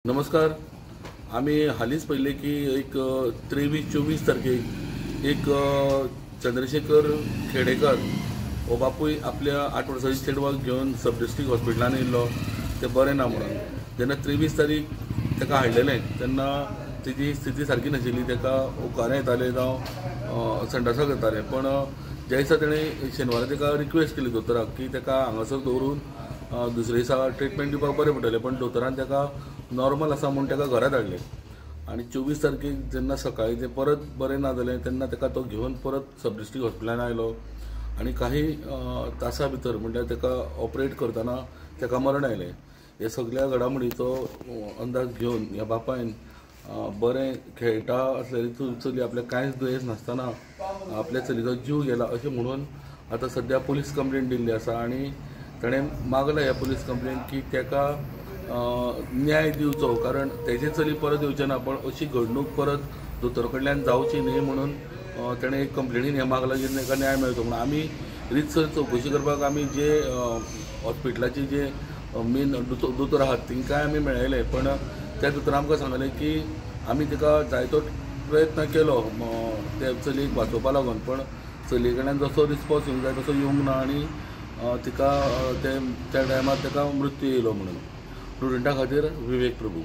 नमस्कार. आम्ही हालीच पहिले की एक 23-24 तारखेक एक चंद्रशेखर खेडेकर हो बापूय आपल्या 8 वर्सांची चेडवाक घेवन सब डिस्ट्रिक्ट हॉस्पिटलान येयल्लो. ते बरें ना म्हणून जेन्ना 23 तारीख ताका हाडलेलें तेन्ना तेजी स्थिती सारकी नाशिल्ली. ताका उकारे येताले जावं संडासाक येताले. पण ज्या दिसा तेणें शेनवारा ताका रिक्वेस्ट केली दोतोराक की ताका हांगासर दवरून दुसरे दिसा ट्रिटमेंट दिवपाक बरें पडटलें. पण दोतोरान ताका नॉर्मल आसा म्हूण ताका घरा धाडलें. आनी 24 तारखेक जेन्ना सकाळीं तें परत बरें ना जालें तेन्ना ताका तो घेवन परत सब डिस्ट्रिक्ट हॉस्पिटलान आयलो. आनी काही तासा भितर म्हणल्यार ताका ऑपरेट करतना ताका मरण आयलें. हे सगळ्या घडामोडीचो अंदाज घेवन ह्या बापायन बरें खेळटा आसलेली चली आपल्याक कांयच दुयेंस नासतना आपल्या चलयेचो जीव गेला अशें म्हणून आतां सद्या पुलीस कंप्लेंट दिल्ली आसा. आनी ताणें मागला ह्या पुलीस कंप्लेंट की ताका न्याय दिवचो, कारण तेजे चली परत येवचें ना. पण अशी घडणूक परत दोतोरा कडल्यान जावची न्ही म्हणून ताणें एक कंप्लेनीन हें मागलां की ताका न्याय मेळचो म्हणून. आमी रितसर चवकशी करपाक आमी जे हॉस्पिटलाचे जे मेन दोतोर आहात तांकांय आमी मेळयले. पण त्या दोतोरान आमकां सांगलें की आमी ताका जायतो प्रयत्न केलो त्या चलयेक वाचोवपा लागून, पण चलये कडल्यान जसो रिस्पॉन्स येवंक जाय तसो येवंक ना. आनी तिका त्या टायमार ताका मृत्यू येयलो म्हणून. स्टुडंटा खातीर विवेक प्रभू.